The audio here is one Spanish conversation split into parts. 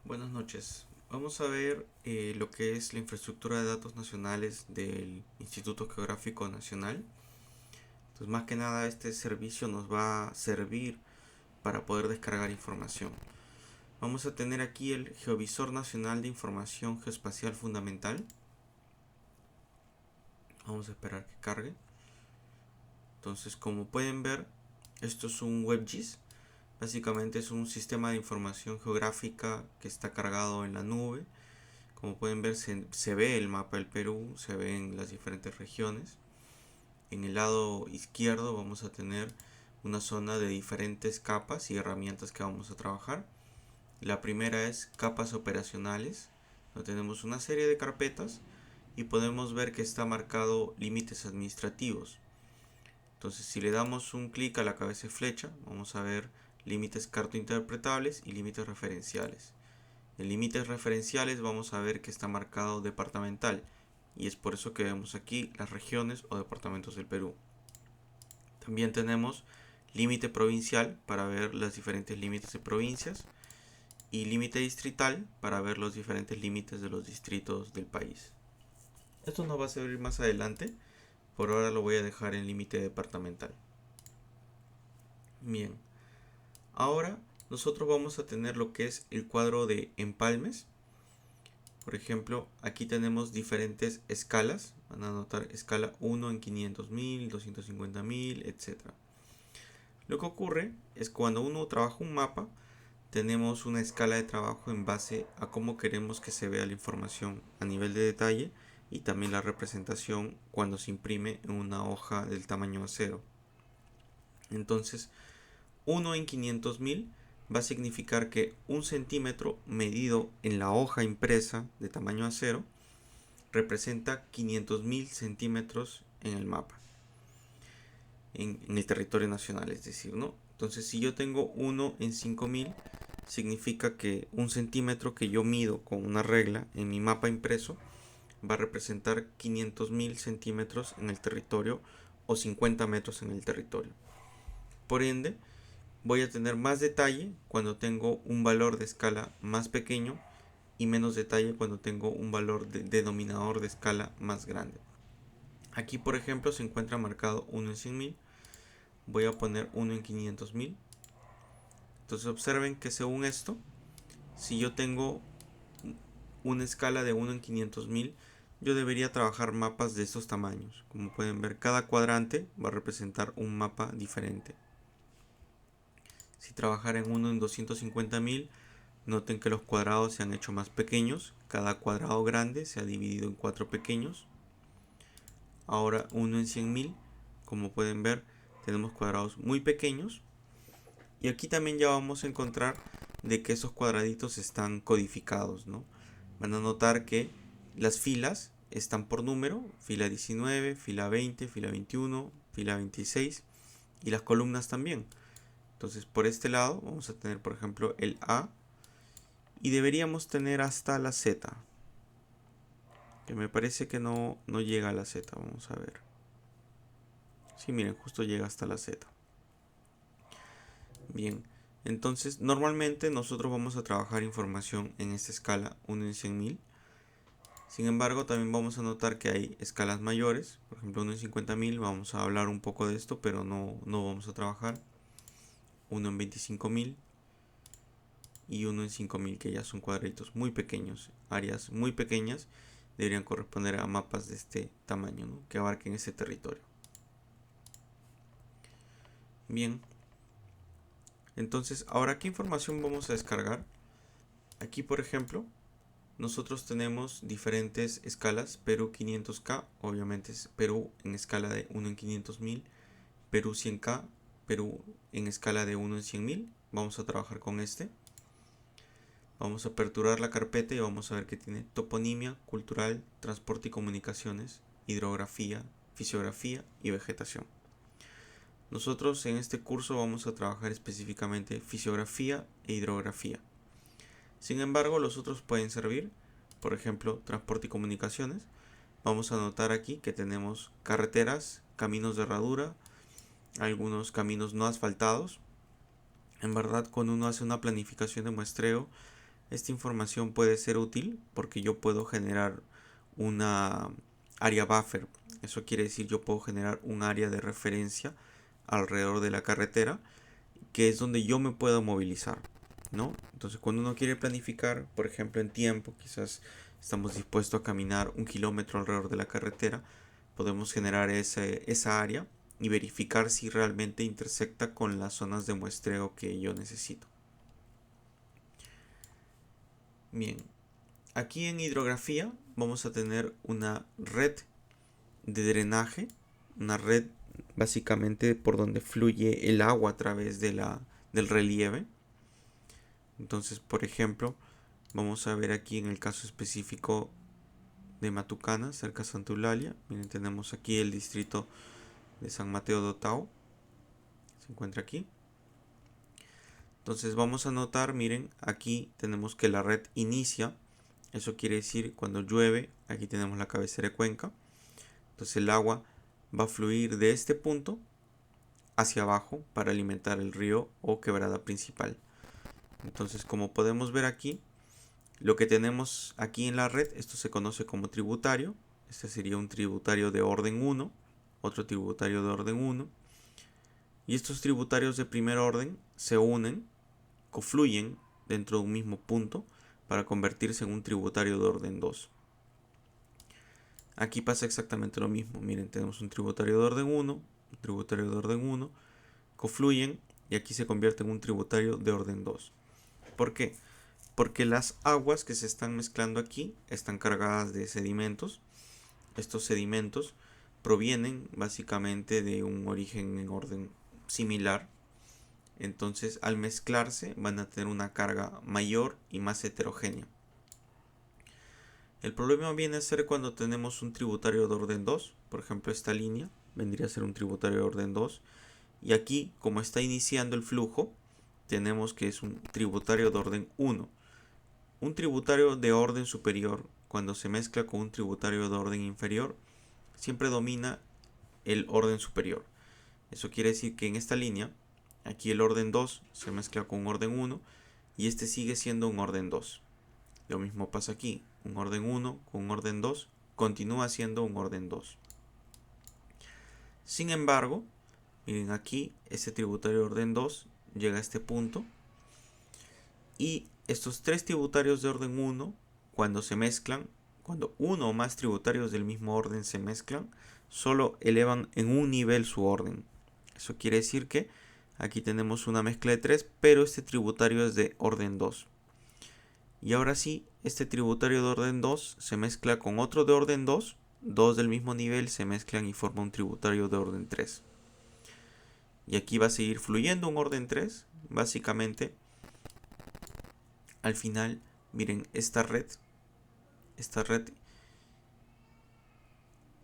Buenas noches. Vamos a ver lo que es la infraestructura de datos nacionales del Instituto Geográfico Nacional. Entonces, más que nada, este servicio nos va a servir para poder descargar información. Vamos a tener aquí el Geovisor Nacional de Información Geoespacial Fundamental. Vamos a esperar que cargue. Entonces, como pueden ver, esto es un WebGIS. Básicamente es un sistema de información geográfica que está cargado en la nube. Como pueden ver, se ve el mapa del Perú, se ven las diferentes regiones. En el lado izquierdo vamos a tener una zona de diferentes capas y herramientas que vamos a trabajar. La primera es capas operacionales, donde tenemos una serie de carpetas y podemos ver que está marcado límites administrativos. Entonces, si le damos un clic a la cabeza de flecha, vamos a ver límites cartointerpretables y límites referenciales. En límites referenciales vamos a ver que está marcado departamental y es por eso que vemos aquí las regiones o departamentos del Perú. También tenemos límite provincial para ver los diferentes límites de provincias y límite distrital para ver los diferentes límites de los distritos del país. Esto nos va a servir más adelante, por ahora lo voy a dejar en límite departamental. Bien, ahora nosotros vamos a tener lo que es el cuadro de empalmes. Por ejemplo, aquí tenemos diferentes escalas. Van a notar escala 1 en 500.000, 250.000, etc. Lo que ocurre es cuando uno trabaja un mapa, tenemos una escala de trabajo en base a cómo queremos que se vea la información a nivel de detalle y también la representación cuando se imprime en una hoja del tamaño A0. Entonces, 1 en 500.000 va a significar que un centímetro medido en la hoja impresa de tamaño A0 representa 500.000 centímetros en el mapa, en el territorio nacional, es decir, ¿no? Entonces, si yo tengo 1 en 5.000, significa que un centímetro que yo mido con una regla en mi mapa impreso va a representar 500.000 centímetros en el territorio o 50 metros en el territorio. Por ende, voy a tener más detalle cuando tengo un valor de escala más pequeño y menos detalle cuando tengo un valor de denominador de escala más grande. Aquí, por ejemplo, se encuentra marcado 1 en 100.000. Voy a poner 1 en 500.000. Entonces observen que según esto, si yo tengo una escala de 1 en 500.000, yo debería trabajar mapas de estos tamaños. Como pueden ver, cada cuadrante va a representar un mapa diferente. Si trabajara en 1 en 250.000, noten que los cuadrados se han hecho más pequeños. Cada cuadrado grande se ha dividido en 4 pequeños. Ahora 1 en 100.000, como pueden ver, tenemos cuadrados muy pequeños. Y aquí también ya vamos a encontrar de que esos cuadraditos están codificados, ¿no? Van a notar que las filas están por número, fila 19, fila 20, fila 21, fila 26 y las columnas también. Entonces por este lado vamos a tener por ejemplo el A y deberíamos tener hasta la Z, que me parece que no llega a la Z, vamos a ver. Sí, miren, justo llega hasta la Z. Bien, entonces normalmente nosotros vamos a trabajar información en esta escala 1 en 100.000. Sin embargo, también vamos a notar que hay escalas mayores. Por ejemplo, 1 en 50.000, vamos a hablar un poco de esto, pero no vamos a trabajar. 1 en 25.000 y 1 en 5.000, que ya son cuadritos muy pequeños, áreas muy pequeñas, deberían corresponder a mapas de este tamaño, ¿no? Que abarquen ese territorio. Bien, entonces ahora qué información vamos a descargar. Aquí por ejemplo nosotros tenemos diferentes escalas. Perú 500K, obviamente es Perú en escala de 1 en 500.000. Perú 100K, Perú en escala de 1 en 100.000. Vamos a trabajar con este. Vamos a aperturar la carpeta y vamos a ver que tiene toponimia, cultural, transporte y comunicaciones, hidrografía, fisiografía y vegetación. Nosotros en este curso vamos a trabajar específicamente fisiografía e hidrografía. Sin embargo, los otros pueden servir, por ejemplo, transporte y comunicaciones. Vamos a notar aquí que tenemos carreteras, caminos de herradura, algunos caminos no asfaltados. En verdad, cuando uno hace una planificación de muestreo, esta información puede ser útil porque yo puedo generar una área buffer. Eso quiere decir yo puedo generar un área de referencia alrededor de la carretera, que es donde yo me puedo movilizar, ¿no? Entonces cuando uno quiere planificar, por ejemplo en tiempo, quizás estamos dispuestos a caminar 1 kilómetro alrededor de la carretera, podemos generar esa área y verificar si realmente intersecta con las zonas de muestreo que yo necesito. Bien, aquí en hidrografía vamos a tener una red de drenaje, una red básicamente por donde fluye el agua a través del relieve. Entonces, por ejemplo, vamos a ver aquí en el caso específico de Matucana, cerca de Santa Eulalia. Miren, tenemos aquí el distrito de San Mateo de Otao. Se encuentra aquí. Entonces vamos a notar, miren, aquí tenemos que la red inicia. Eso quiere decir cuando llueve, aquí tenemos la cabecera de cuenca. Entonces el agua va a fluir de este punto hacia abajo para alimentar el río o quebrada principal. Entonces, como podemos ver aquí, lo que tenemos aquí en la red, esto se conoce como tributario. Este sería un tributario de orden 1, otro tributario de orden 1. Y estos tributarios de primer orden se unen, confluyen dentro de un mismo punto para convertirse en un tributario de orden 2. Aquí pasa exactamente lo mismo. Miren, tenemos un tributario de orden 1, un tributario de orden 1, confluyen y aquí se convierte en un tributario de orden 2. ¿Por qué? Porque las aguas que se están mezclando aquí están cargadas de sedimentos. Estos sedimentos provienen básicamente de un origen en orden similar. Entonces, al mezclarse van a tener una carga mayor y más heterogénea. El problema viene a ser cuando tenemos un tributario de orden 2. Por ejemplo, esta línea vendría a ser un tributario de orden 2. Y aquí, como está iniciando el flujo, tenemos que es un tributario de orden 1. Un tributario de orden superior, cuando se mezcla con un tributario de orden inferior, siempre domina el orden superior. Eso quiere decir que en esta línea, aquí el orden 2 se mezcla con un orden 1 y este sigue siendo un orden 2. Lo mismo pasa aquí, un orden 1 con un orden 2 continúa siendo un orden 2. Sin embargo, miren aquí, ese tributario de orden 2 llega a este punto y estos tres tributarios de orden 1, cuando se mezclan, cuando uno o más tributarios del mismo orden se mezclan, solo elevan en un nivel su orden. Eso quiere decir que aquí tenemos una mezcla de 3, pero este tributario es de orden 2. Y ahora sí, este tributario de orden 2 se mezcla con otro de orden 2, dos del mismo nivel se mezclan y forman un tributario de orden 3. Y aquí va a seguir fluyendo un orden 3, básicamente. Al final, miren, esta red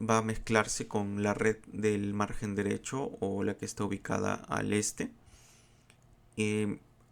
va a mezclarse con la red del margen derecho o la que está ubicada al este.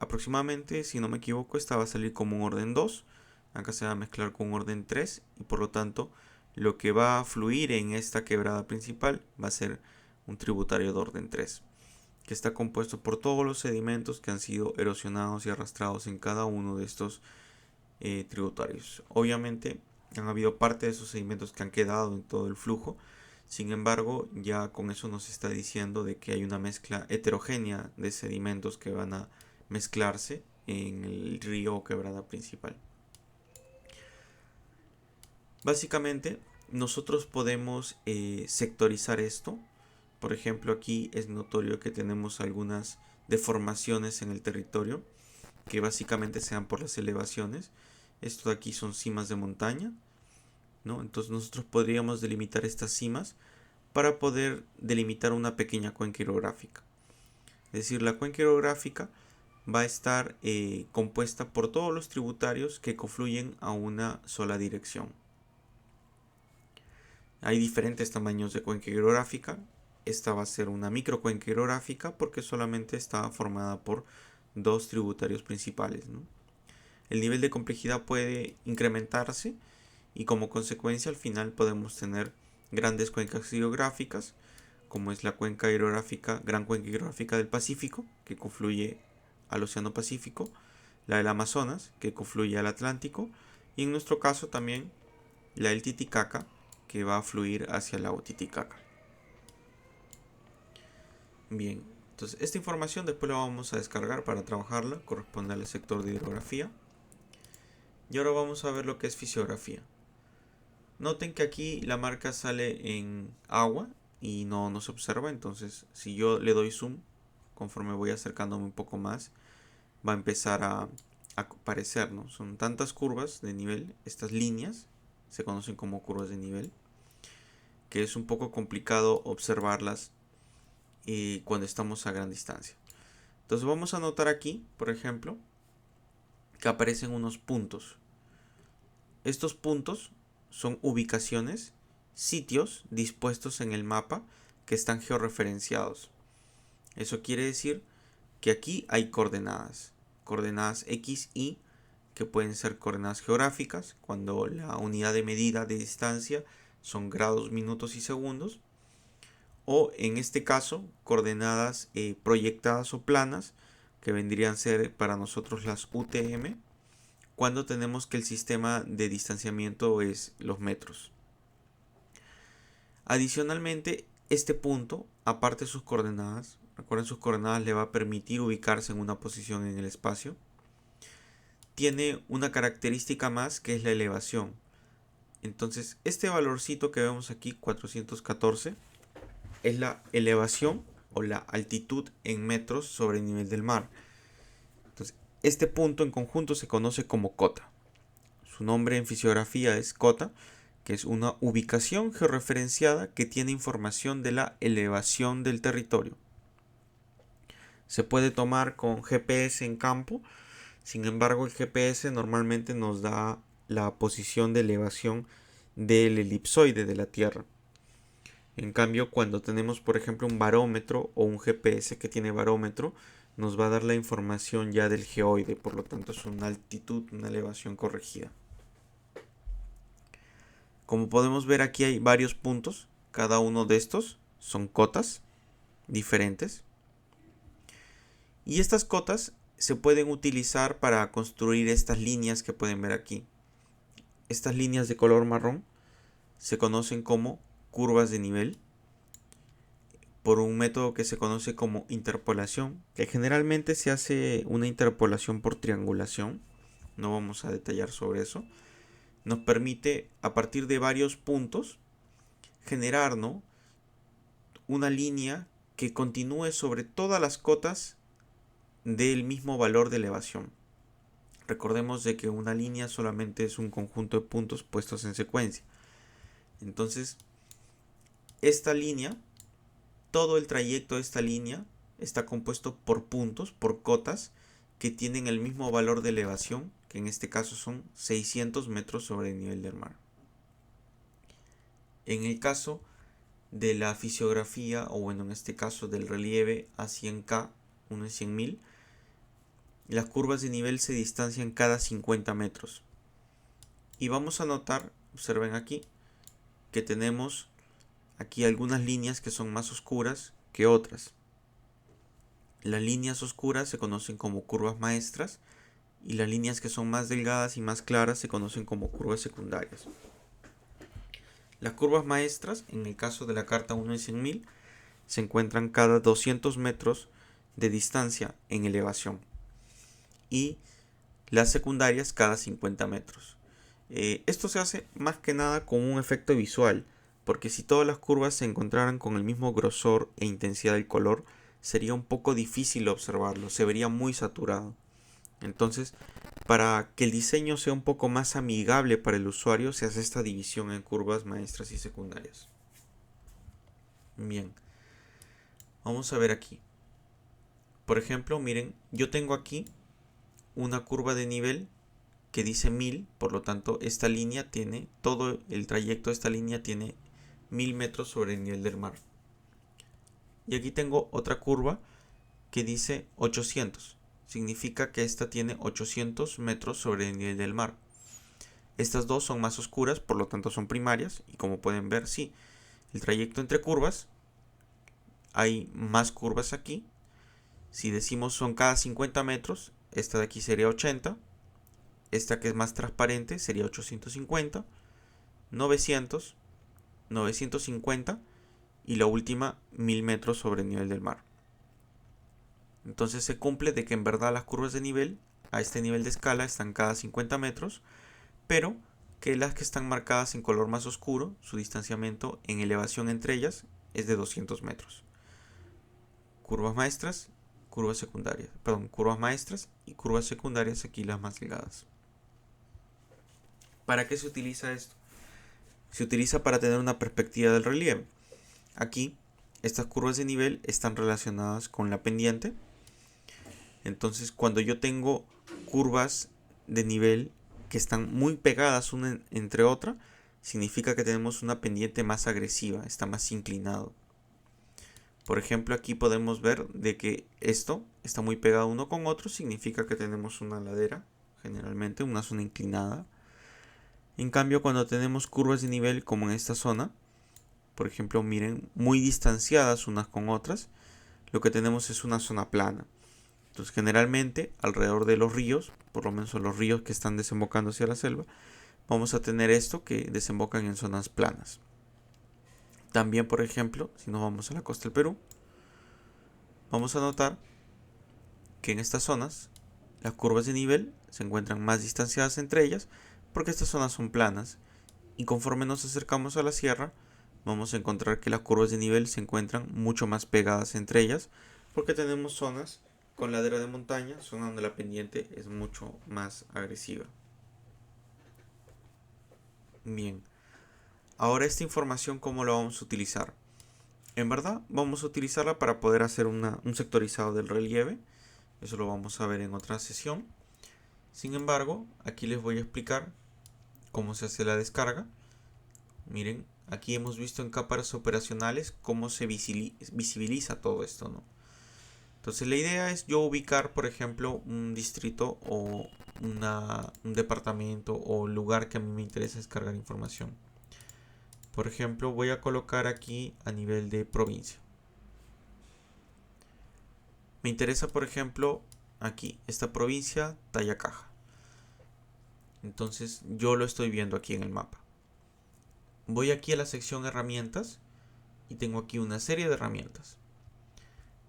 Aproximadamente, si no me equivoco, esta va a salir como un orden 2. Acá se va a mezclar con un orden 3 y por lo tanto lo que va a fluir en esta quebrada principal va a ser un tributario de orden 3, que está compuesto por todos los sedimentos que han sido erosionados y arrastrados en cada uno de estos tributarios. Obviamente han habido parte de esos sedimentos que han quedado en todo el flujo. Sin embargo, ya con eso nos está diciendo de que hay una mezcla heterogénea de sedimentos que van a mezclarse en el río o quebrada principal. Básicamente, nosotros podemos sectorizar esto. Por ejemplo, aquí es notorio que tenemos algunas deformaciones en el territorio que básicamente sean por las elevaciones. Esto de aquí son cimas de montaña, ¿no? Entonces nosotros podríamos delimitar estas cimas para poder delimitar una pequeña cuenca hidrográfica. Es decir, la cuenca hidrográfica va a estar compuesta por todos los tributarios que confluyen a una sola dirección. Hay diferentes tamaños de cuenca hidrográfica. Esta va a ser una microcuenca hidrográfica porque solamente está formada por dos tributarios principales, ¿no? El nivel de complejidad puede incrementarse y como consecuencia al final podemos tener grandes cuencas hidrográficas, como es la cuenca hidrográfica, gran cuenca hidrográfica del Pacífico, que confluye al Océano Pacífico, la del Amazonas, que confluye al Atlántico, y en nuestro caso también la del Titicaca, que va a fluir hacia el lago Titicaca. Bien, entonces esta información después la vamos a descargar para trabajarla, corresponde al sector de hidrografía. Y ahora vamos a ver lo que es fisiografía. Noten que aquí la marca sale en agua y no se observa, entonces si yo le doy zoom, conforme voy acercándome un poco más, va a empezar a aparecer, ¿no? Son tantas curvas de nivel, estas líneas se conocen como curvas de nivel, que es un poco complicado observarlas cuando estamos a gran distancia. Entonces vamos a notar aquí, por ejemplo, que aparecen unos puntos. Estos puntos son ubicaciones, sitios dispuestos en el mapa que están georreferenciados. Eso quiere decir que aquí hay coordenadas X, Y, que pueden ser coordenadas geográficas, cuando la unidad de medida de distancia son grados, minutos y segundos, o en este caso coordenadas proyectadas o planas, que vendrían a ser para nosotros las UTM, cuando tenemos que el sistema de distanciamiento es los metros. Adicionalmente, este punto, aparte de sus coordenadas, recuerden, sus coordenadas le va a permitir ubicarse en una posición en el espacio, tiene una característica más, que es la elevación. Entonces, este valorcito que vemos aquí, 414, es la elevación o la altitud en metros sobre el nivel del mar. Entonces, este punto en conjunto se conoce como cota. Su nombre en fisiografía es cota, que es una ubicación georreferenciada que tiene información de la elevación del territorio. Se puede tomar con GPS en campo, sin embargo el GPS normalmente nos da la posición de elevación del elipsoide de la Tierra. En cambio, cuando tenemos por ejemplo un barómetro o un GPS que tiene barómetro, nos va a dar la información ya del geoide, por lo tanto es una altitud, una elevación corregida. Como podemos ver, aquí hay varios puntos, cada uno de estos son cotas diferentes. Y estas cotas se pueden utilizar para construir estas líneas que pueden ver aquí. Estas líneas de color marrón se conocen como curvas de nivel por un método que se conoce como interpolación, que generalmente se hace una interpolación por triangulación. No vamos a detallar sobre eso. Nos permite, a partir de varios puntos, generar, ¿no?, una línea que continúe sobre todas las cotas del mismo valor de elevación. Recordemos de que una línea solamente es un conjunto de puntos puestos en secuencia. Entonces, esta línea, todo el trayecto de esta línea está compuesto por puntos, por cotas, que tienen el mismo valor de elevación, que en este caso son 600 metros sobre el nivel del mar. En el caso de la fisiografía, o bueno, en este caso del relieve a 100K, 1 en 100.000, las curvas de nivel se distancian cada 50 metros. Y vamos a notar, observen aquí, que tenemos aquí algunas líneas que son más oscuras que otras. Las líneas oscuras se conocen como curvas maestras y las líneas que son más delgadas y más claras se conocen como curvas secundarias. Las curvas maestras, en el caso de la carta 1 en 100.000, se encuentran cada 200 metros de distancia en elevación, y las secundarias cada 50 metros. Esto se hace más que nada con un efecto visual, porque si todas las curvas se encontraran con el mismo grosor e intensidad del color, sería un poco difícil observarlo, se vería muy saturado. Entonces, para que el diseño sea un poco más amigable para el usuario, se hace esta división en curvas maestras y secundarias. Bien, vamos a ver aquí. Por ejemplo, miren, yo tengo aquí una curva de nivel que dice 1000, por lo tanto esta línea tiene, todo el trayecto de esta línea tiene 1000 metros sobre el nivel del mar. Y aquí tengo otra curva que dice 800, significa que esta tiene 800 metros sobre el nivel del mar. Estas dos son más oscuras, por lo tanto son primarias, y como pueden ver, sí, el trayecto entre curvas, hay más curvas aquí. Si decimos son cada 50 metros, esta de aquí sería 80, esta que es más transparente sería 850, 900, 950 y la última 1000 metros sobre el nivel del mar. Entonces se cumple de que en verdad las curvas de nivel a este nivel de escala están cada 50 metros, pero que las que están marcadas en color más oscuro, su distanciamiento en elevación entre ellas es de 200 metros. Curvas maestras, curvas secundarias, curvas maestras y curvas secundarias, aquí las más delgadas. ¿Para qué se utiliza esto? Se utiliza para tener una perspectiva del relieve. Aquí, estas curvas de nivel están relacionadas con la pendiente. Entonces, cuando yo tengo curvas de nivel que están muy pegadas una entre otra, significa que tenemos una pendiente más agresiva, está más inclinado. Por ejemplo, aquí podemos ver de que esto está muy pegado uno con otro, significa que tenemos una ladera, generalmente una zona inclinada. En cambio, cuando tenemos curvas de nivel como en esta zona, por ejemplo, miren, muy distanciadas unas con otras, lo que tenemos es una zona plana. Entonces, generalmente, alrededor de los ríos, por lo menos los ríos que están desembocando hacia la selva, vamos a tener esto que desembocan en zonas planas. También, por ejemplo, si nos vamos a la costa del Perú, vamos a notar que en estas zonas las curvas de nivel se encuentran más distanciadas entre ellas porque estas zonas son planas, y conforme nos acercamos a la sierra vamos a encontrar que las curvas de nivel se encuentran mucho más pegadas entre ellas porque tenemos zonas con ladera de montaña, zona donde la pendiente es mucho más agresiva. Bien, ahora esta información, ¿cómo la vamos a utilizar? En verdad vamos a utilizarla para poder hacer un sectorizado del relieve. Eso lo vamos a ver en otra sesión. Sin embargo, aquí les voy a explicar cómo se hace la descarga. Miren, aquí hemos visto en capas operacionales cómo se visibiliza todo esto, ¿no? Entonces la idea es yo ubicar, por ejemplo, un distrito o un departamento o lugar que a mí me interesa descargar información. Por ejemplo, voy a colocar aquí a nivel de provincia. Me interesa, por ejemplo, aquí, esta provincia, Tayacaja. Entonces yo lo estoy viendo aquí en el mapa. Voy aquí a la sección herramientas y tengo aquí una serie de herramientas.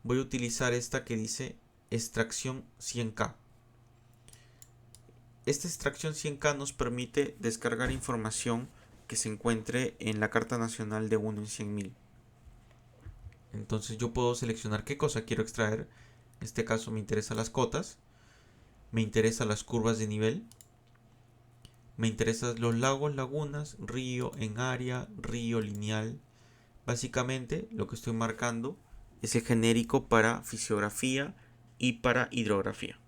Voy a utilizar esta que dice extracción 100K. Esta extracción 100K nos permite descargar información que se encuentre en la Carta Nacional de 1 en 100.000. Entonces yo puedo seleccionar qué cosa quiero extraer. En este caso me interesan las cotas, me interesan las curvas de nivel, me interesan los lagos, lagunas, río en área, río lineal. Básicamente lo que estoy marcando es el genérico para fisiografía y para hidrografía.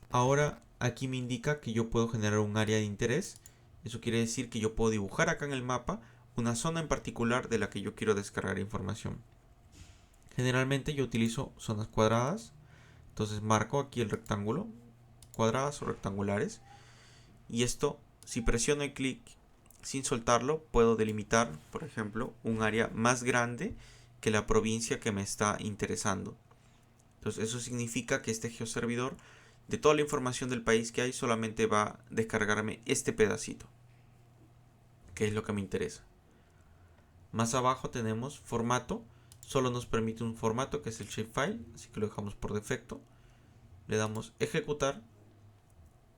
Ahora aquí me indica que yo puedo generar un área de interés. Eso quiere decir que yo puedo dibujar acá en el mapa una zona en particular de la que yo quiero descargar información. Generalmente yo utilizo zonas cuadradas. Entonces marco aquí el rectángulo, cuadradas o rectangulares. Y esto, si presiono el clic sin soltarlo, puedo delimitar, por ejemplo, un área más grande que la provincia que me está interesando. Entonces eso significa que este geoservidor, de toda la información del país que hay, solamente va a descargarme este pedacito, que es lo que me interesa. Más abajo tenemos formato. Solo nos permite un formato que es el shapefile, así que lo dejamos por defecto. Le damos ejecutar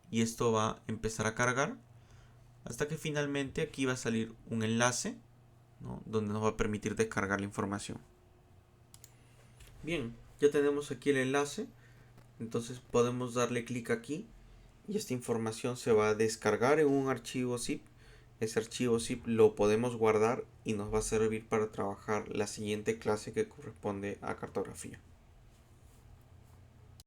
y esto va a empezar a cargar hasta que finalmente aquí va a salir un enlace, ¿no?, donde nos va a permitir descargar la información. Bien, ya tenemos aquí el enlace. Entonces podemos darle clic aquí y esta información se va a descargar en un archivo zip. Ese archivo zip lo podemos guardar y nos va a servir para trabajar la siguiente clase que corresponde a cartografía.